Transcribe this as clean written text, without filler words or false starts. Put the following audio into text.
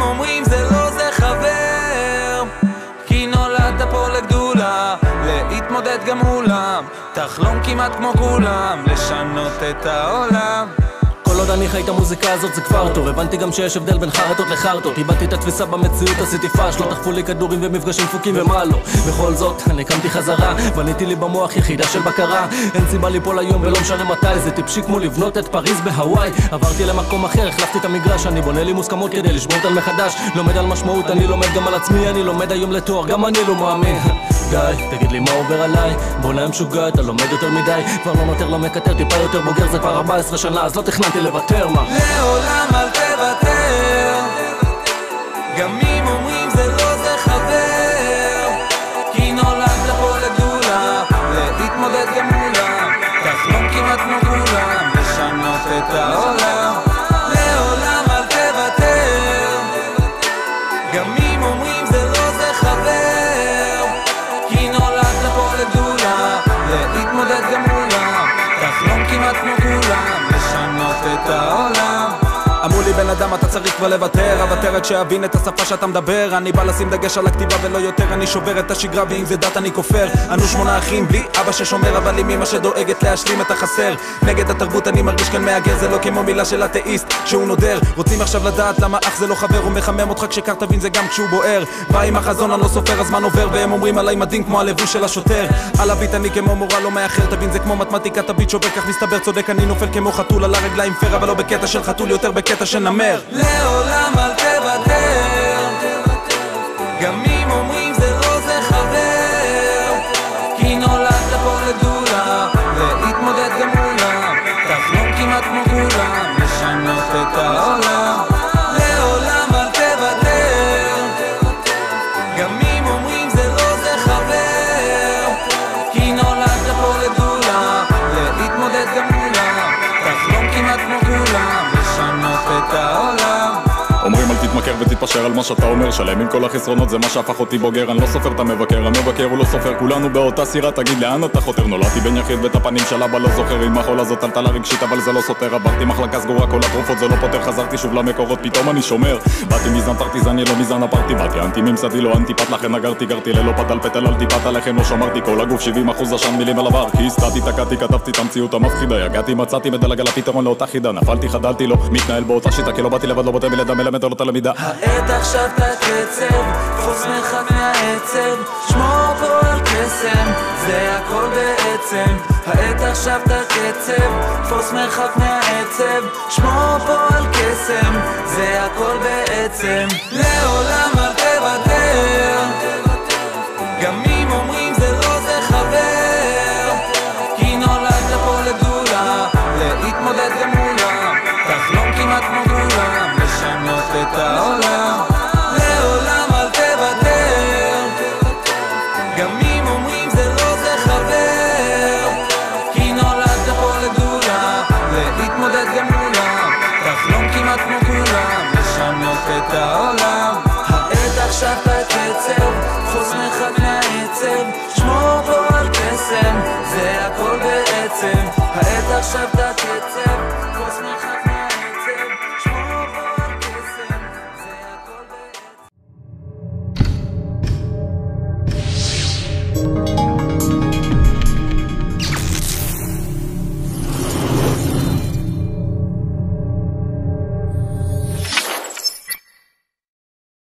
אומרים זה לא זה חבר, כי נולדת פה לגדולה, להתמודד גם מולם, תחלום כמעט כמו כולם, לשנות את העולם. כל עוד אני חי את המוזיקה הזאת זה כבר טוב. הבנתי גם שיש הבדל בין חרטות לחרטות. איבדתי את התפיסה במציאות, עשיתי פאש. לא תחפו לי כדורים ומפגשים דפוקים ומה לא. בכל זאת, אני קמתי חזרה, בניתי לי במוח יחידה של בקרה. אין סיבה ליפול היום ולא משנה מתי. זה טיפשי כמו לבנות את פריז בהוואי. עברתי למקום אחר, החלפתי את המגרש. אני בונה לי מוסכמות כדי לשמור אותן מחדש. לומד על משמעות, אני לומד גם על עצמי. אני לומד היום לתואר, גם אני לא מאמין. גיא, תגיד לי מה עובר עליי? בונה משוגע, אתה לומד יותר מדי. כבר לא נותר, לא מקטר, טיפה יותר בוגר. זה כבר 14 שנה, אז לא תכננתי לוותר, מה? לעולם אל תוותר, גם אם אומרים זה לא זה חבר, כי נולדת פה לגדולה, להתמודד גם מולם, תחלום כמעט כמו כולם, לשנות את העולם. לעולם אל תוותר, גם אם אומרים זה לא זה חבר, כי נולדת פה לגדולה, להתמודד גם מולם, תחלום כמעט כמו כולם, לשנות את העולם. אמרו לי בן אדם אתה צריך כבר לוותר, אוותר רק שאבין את השפה שאתה מדבר. אני בא לשים דגש על הכתיבה ולא יותר, אני שובר את השגרה ואם זה דת אני כופר. אנו 8 אחים בלי אבא ששומר, אבל עם אמא שדואגת להשלים את החסר. נגד התרבות אני מרגיש כאן מהגר, זה לא כמו מילה של אתאיסט שהוא נודר. רוצים עכשיו לדעת למה אח זה לא חבר, הוא מחמם אותך כשקר תבין זה גם כשהוא בוער. בא עם החזון אני לא סופר, הזמן עובר והם אומרים עליי מדהים כמו הלבוש של השוטר. על הביט אני כמו מורה לא מאחר, תבין זה כמו מתמטיקה, תביט שובר כך מסתבר צודק, אני נופל כמו חתול על הרגליים פר, אבל לא בקטע של חתול, יותר בקטע של נמר. לעולם אל תוותר, גם אם אומרים זה לא זה חבר, כי נולדת פה לגדולה, להתמודד גם מולם, תחלום כמעט כמו כולם, לשנות את העולם. לעולם אל תוותר, גם אם אומרים זה לא זה חבר, כי נולדת פה לגדולה, להתמודד גם מולם, תחלום כמעט כמו כולם, לשנות את העולם. אומרים אל תתמכר ותתפשר על מה שאתה אומר, שלם עם כל החסרונות זה מה שהפך אותי בוגר. אני לא סופר את המבקר, המבקר הוא לא סופר, כולנו באותה סירה, תגיד לאן אתה חותר? נולדתי בן יחיד ואת הפנים של אבא לא זוכר, עם החול הזאת טלטלה רגשית אבל זה לא סותר. עברתי מחלקה סגורה, כל התרופות זה לא פותר, חזרתי שוב למקורות, פתאום אני שומר. באתי מזן פרטיזני, לא מזן הפרטי, באתי אנטי ממסדי, לא אנטיפט, לכן אגרתי, גרתי ללא פתל פטל, אל טיפת עליכם, לא שמרתי כל הגוף 70% עשן מילים על עבר, כי הסתתי, תקעתי, כתבתי את המציאות המפחידה, יגעתי, מצאתי, מדלג על הפתרון לאותה חידה, נפלתי, חדלתי, לא מתנהל באותה שיטה, כי לא באתי לבד, לא בוטה מלדם, מלמד אותה למידה. העת עכשיו תקצב, תפוס מרחק מהעצב, שמור פה על קסם, זה הכל בעצם. העת עכשיו תקצב, תפוס מרחק מהעצב, שמור פה על קסם, זה הכל בעצם. לעולם אל תוותר, גם אם אומרים זה לא זה חבר, כי נולדת פה לגדולה, להתמודד גם מולם, תחלום כמעט כמו כולם, לשנות את העולם. לעולם אל תוותר, גם אם אומרים זה לא זה חבר, כי נולדת פה לגדולה, להתמודד גם מולם, תחלום כמעט כמו כולם, לשנות את העולם. העת עכשיו תקצב, תפוס מרחק מהעצב, שמור פה על קסם, זה הכל בעצם. העת עכשיו תקצב